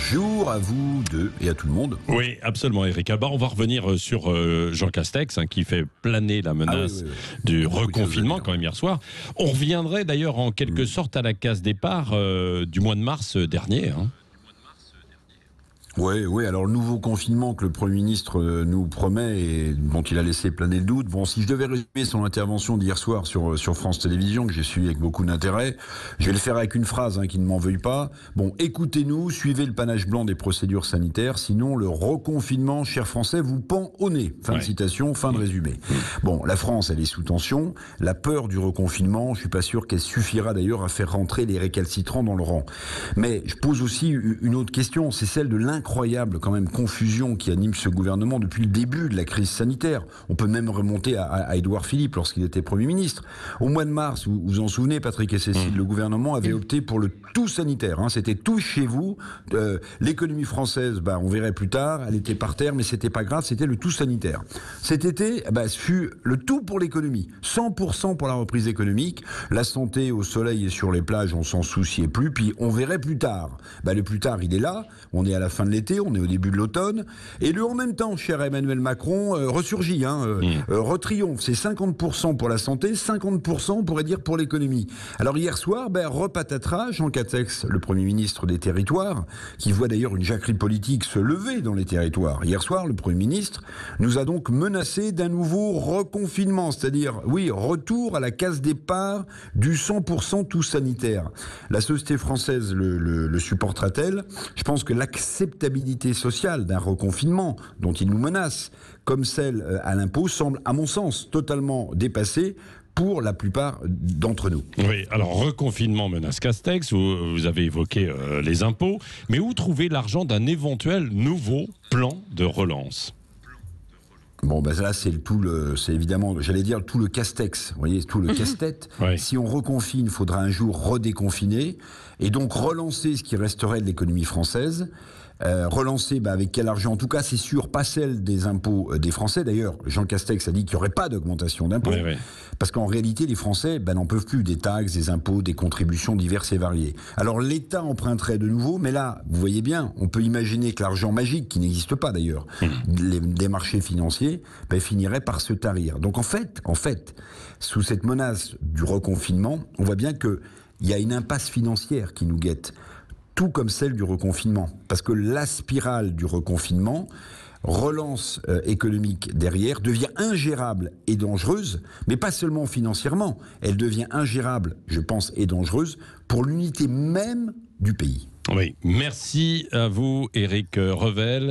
bonjour à vous deux et à tout le monde. Oui, absolument, Eric. Alors, on va revenir sur Jean Castex, qui fait planer la menace du reconfinement quand même hier soir. On reviendrait d'ailleurs en quelque sorte à la case départ du mois de mars dernier. Oui, alors le nouveau confinement que le Premier ministre nous promet et dont il a laissé planer le doute. Bon, si je devais résumer son intervention d'hier soir sur France Télévisions, que j'ai suivi avec beaucoup d'intérêt, je vais le faire avec une phrase qui ne m'en veuille pas. Bon, écoutez-nous, suivez le panache blanc des procédures sanitaires, sinon le reconfinement, chers Français, vous pend au nez. Fin de citation, fin de résumé. Bon, la France, elle est sous tension. La peur du reconfinement, je suis pas sûr qu'elle suffira d'ailleurs à faire rentrer les récalcitrants dans le rang. Mais je pose aussi une autre question, c'est celle de incroyable quand même confusion qui anime ce gouvernement depuis le début de la crise sanitaire. On peut même remonter à Édouard Philippe lorsqu'il était Premier ministre. Au mois de mars, vous vous en souvenez, Patrick et Cécile, le gouvernement avait opté pour le tout sanitaire. C'était tout chez vous. L'économie française, on verrait plus tard, elle était par terre, mais c'était pas grave, c'était le tout sanitaire. Cet été, ce fut le tout pour l'économie. 100% pour la reprise économique. La santé au soleil et sur les plages, on s'en souciait plus, puis on verrait plus tard. Le plus tard, il est là. On est à la fin de l'été, on est au début de l'automne, et en même temps, cher Emmanuel Macron, ressurgit, retriomphe. C'est 50% pour la santé, 50% on pourrait dire pour l'économie. Alors hier soir, repatatras, Jean Castex, le Premier ministre des Territoires, qui voit d'ailleurs une jacquerie politique se lever dans les territoires. Hier soir, le Premier ministre nous a donc menacé d'un nouveau reconfinement, c'est-à-dire, retour à la case départ du 100% tout sanitaire. La société française le supportera-t-elle ? Je pense que l'acceptabilité sociale d'un reconfinement dont il nous menace, comme celle à l'impôt, semble, à mon sens, totalement dépassée pour la plupart d'entre nous. Oui, alors reconfinement menace Castex, vous avez évoqué les impôts, mais où trouver l'argent d'un éventuel nouveau plan de relance ? Bon, là, c'est évidemment, j'allais dire, tout le castex, vous voyez, tout le casse-tête. Si on reconfine, il faudra un jour redéconfiner, et donc relancer ce qui resterait de l'économie française. Relancer avec quel argent ? En tout cas, c'est sûr, pas celle des impôts des Français. D'ailleurs, Jean Castex a dit qu'il n'y aurait pas d'augmentation d'impôts. Parce qu'en réalité, les Français n'en peuvent plus des taxes, des impôts, des contributions diverses et variées. Alors l'État emprunterait de nouveau, mais là, vous voyez bien, on peut imaginer que l'argent magique, qui n'existe pas d'ailleurs, des marchés financiers, finirait par se tarir. Donc en fait, sous cette menace du reconfinement, on voit bien qu'il y a une impasse financière qui nous guette. Tout comme celle du reconfinement. Parce que la spirale du reconfinement, relance économique derrière, devient ingérable et dangereuse, mais pas seulement financièrement, elle devient ingérable, je pense, et dangereuse pour l'unité même du pays. Oui, merci à vous, Éric Revel.